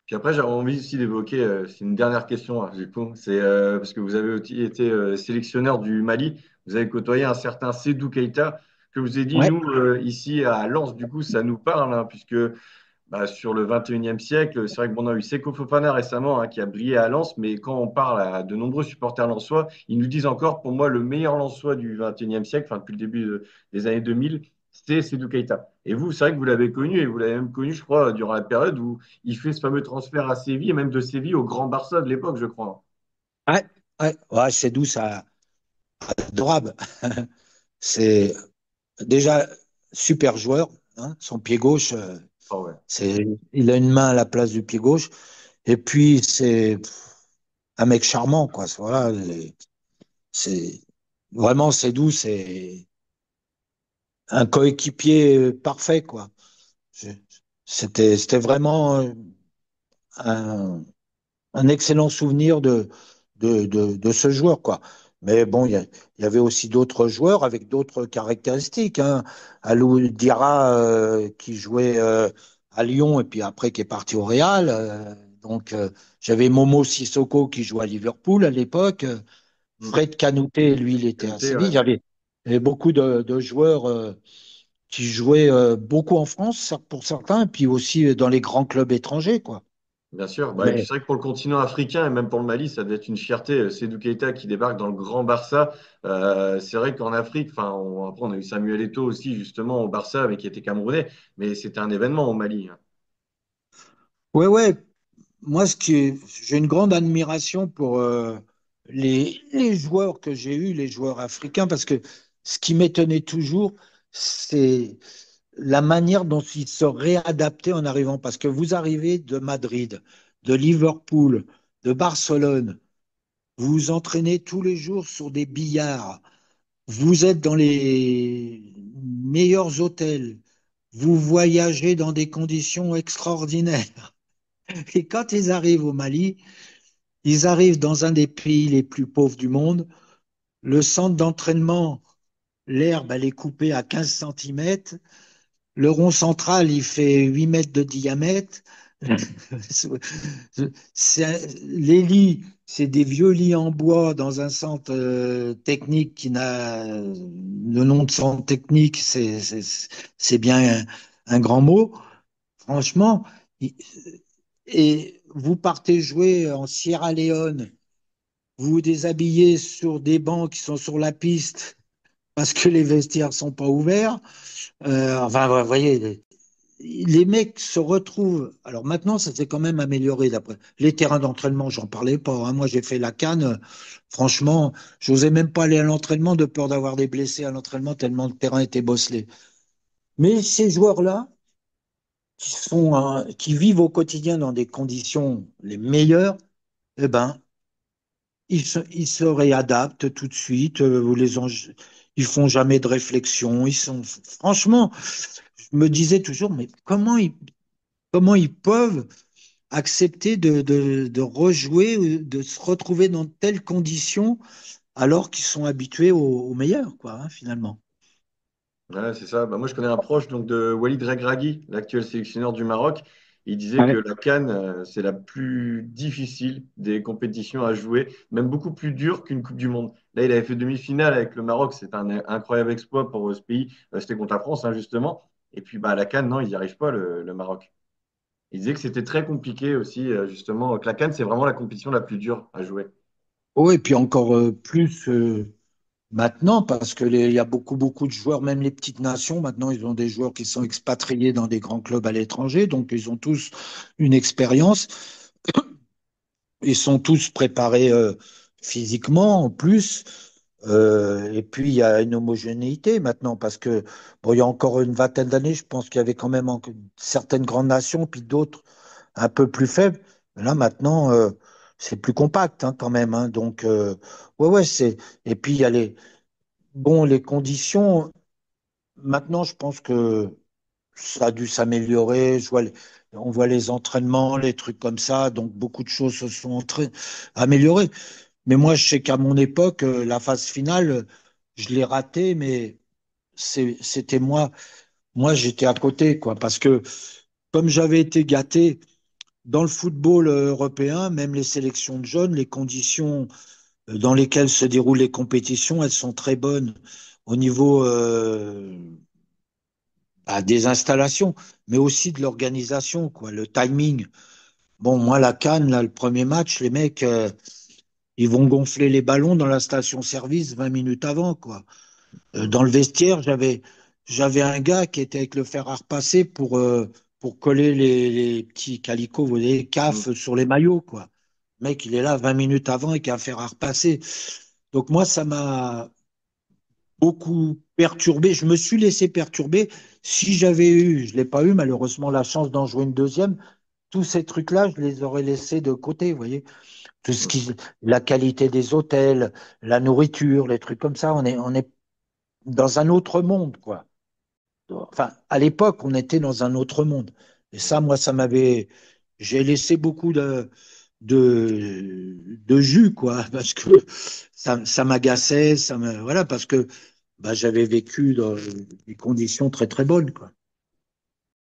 Puis après, j'avais envie aussi d'évoquer, c'est une dernière question, hein, du coup, c'est parce que vous avez aussi été sélectionneur du Mali, vous avez côtoyé un certain Sédou Keïta, que vous avez dit, Ouais, nous, ici à Lens, du coup, ça nous parle, hein, puisque bah, sur le 21e siècle, c'est vrai que bon, on a eu Seko Fofana récemment, hein, qui a brillé à Lens, mais quand on parle à de nombreux supporters lensois, ils nous disent encore, pour moi, le meilleur lensois du 21e siècle, enfin depuis le début des années 2000, c'est Sédou Keïta. Et vous, c'est vrai que vous l'avez connu, et vous l'avez même connu, je crois, durant la période où il fait ce fameux transfert à Séville, et même de Séville au Grand Barça de l'époque, je crois. ouais, ouais, c'est doux, ça, adorable. C'est déjà super joueur, hein, son pied gauche, Ah ouais. c'est, il a une main à la place du pied gauche. Et puis, c'est un mec charmant, quoi. Voilà, c'est vraiment, c'est doux, c'est un coéquipier parfait, quoi. Je- c'était vraiment un, un excellent souvenir de ce joueur, quoi. Mais bon, il y avait aussi d'autres joueurs avec d'autres caractéristiques, hein. Alou Diarra, qui jouait à Lyon et puis après qui est parti au Real. Donc, j'avais Momo Sissoko qui jouait à Liverpool à l'époque. Hmm. Fred Canouté, lui, il était à Qualité, Séville. ouais. Il y avait beaucoup de joueurs qui jouaient beaucoup en France, pour certains, et puis aussi dans les grands clubs étrangers, quoi. Bien sûr. Bah, et puis Mais c'est vrai que pour le continent africain et même pour le Mali, ça doit être une fierté. Sédou Keïta qui débarque dans le Grand Barça. C'est vrai qu'en Afrique, enfin, après on a eu Samuel Eto'o aussi justement au Barça, mais qui était camerounais, mais c'était un événement au Mali, hein. ouais, ouais, moi, j'ai une grande admiration pour les joueurs que j'ai eus, les joueurs africains, parce que ce qui m'étonnait toujours, c'est la manière dont ils se réadaptaient en arrivant. Parce que vous arrivez de Madrid, de Liverpool, de Barcelone, vous vous entraînez tous les jours sur des billards, vous êtes dans les meilleurs hôtels, vous voyagez dans des conditions extraordinaires. Et quand ils arrivent au Mali, ils arrivent dans un des pays les plus pauvres du monde. Le centre d'entraînement, l'herbe, elle est coupée à 15 centimètres. Le rond central, il fait 8 mètres de diamètre. Les lits, c'est des vieux lits en bois dans un centre technique qui n'a le nom de centre technique, c'est bien un grand mot. Franchement, et vous partez jouer en Sierra Leone, vous vous déshabillez sur des bancs qui sont sur la piste parce que les vestiaires sont pas ouverts. Enfin, vous voyez, les mecs se retrouvent. Alors maintenant, ça s'est quand même amélioré d'après. Les terrains d'entraînement, j'en parlais pas, hein. Moi, j'ai fait la canne. Franchement, j'osais même pas aller à l'entraînement de peur d'avoir des blessés à l'entraînement tellement le terrain était bosselé. Mais ces joueurs-là, qui vivent au quotidien dans des conditions les meilleures, eh ben, ils se réadaptent tout de suite. Ils font jamais de réflexion. Franchement, je me disais toujours, mais comment ils peuvent accepter de rejouer, ou de se retrouver dans de telles conditions alors qu'ils sont habitués au meilleur, quoi, hein, finalement. Ouais, c'est ça. Bah, moi, je connais un proche donc, de Walid Regragui, l'actuel sélectionneur du Maroc. Il disait que Ouais. la CAN, c'est la plus difficile des compétitions à jouer, même beaucoup plus dure qu'une Coupe du Monde. Là, il avait fait demi-finale avec le Maroc. C'est un incroyable exploit pour ce pays. C'était contre la France, hein, justement. Et puis, bah, la CAN, non, ils n'y arrivent pas, le Maroc. Il disait que c'était très compliqué aussi, justement, que la CAN, c'est vraiment la compétition la plus dure à jouer. Oh, et puis encore plus maintenant, parce il y a beaucoup de joueurs, même les petites nations, maintenant, ils ont des joueurs qui sont expatriés dans des grands clubs à l'étranger, donc ils ont tous une expérience. Ils sont tous préparés physiquement en plus. Et puis, il y a une homogénéité maintenant, parce que, bon, il y a encore une vingtaine d'années, je pense qu'il y avait quand même certaines grandes nations, puis d'autres un peu plus faibles. Mais là, maintenant, c'est plus compact, hein, quand même, hein. Donc, ouais, ouais, et puis, il y a les conditions. Maintenant, je pense que ça a dû s'améliorer. On voit les entraînements, les trucs comme ça. Donc, beaucoup de choses se sont améliorées. Mais moi, je sais qu'à mon époque, la phase finale, je l'ai ratée, mais c'était moi. Moi, j'étais à côté, quoi. Parce que comme j'avais été gâté dans le football européen, même les sélections de jeunes, les conditions dans lesquelles se déroulent les compétitions, elles sont très bonnes au niveau des installations, mais aussi de l'organisation, quoi, le timing. Bon, moi, la CAN, là, le premier match, les mecs, ils vont gonfler les ballons dans la station-service 20 minutes avant, quoi. Dans le vestiaire, j'avais un gars qui était avec le fer à repasser pour coller les petits calicots, vous voyez, Mm. CAF sur les maillots, quoi. Le mec, il est là 20 minutes avant et qui a un fer à repasser. Donc moi, ça m'a beaucoup perturbé. Je me suis laissé perturber. Si j'avais eu, je l'ai pas eu malheureusement la chance d'en jouer une deuxième, tous ces trucs-là, je les aurais laissés de côté, vous voyez. Tout ce qui, la qualité des hôtels, la nourriture, les trucs comme ça, on est dans un autre monde, quoi. Enfin, à l'époque, on était dans un autre monde. Et ça, moi, j'ai laissé beaucoup de jus, quoi, parce que ça m'agaçait, voilà, parce que bah, j'avais vécu dans des conditions très, très bonnes, quoi.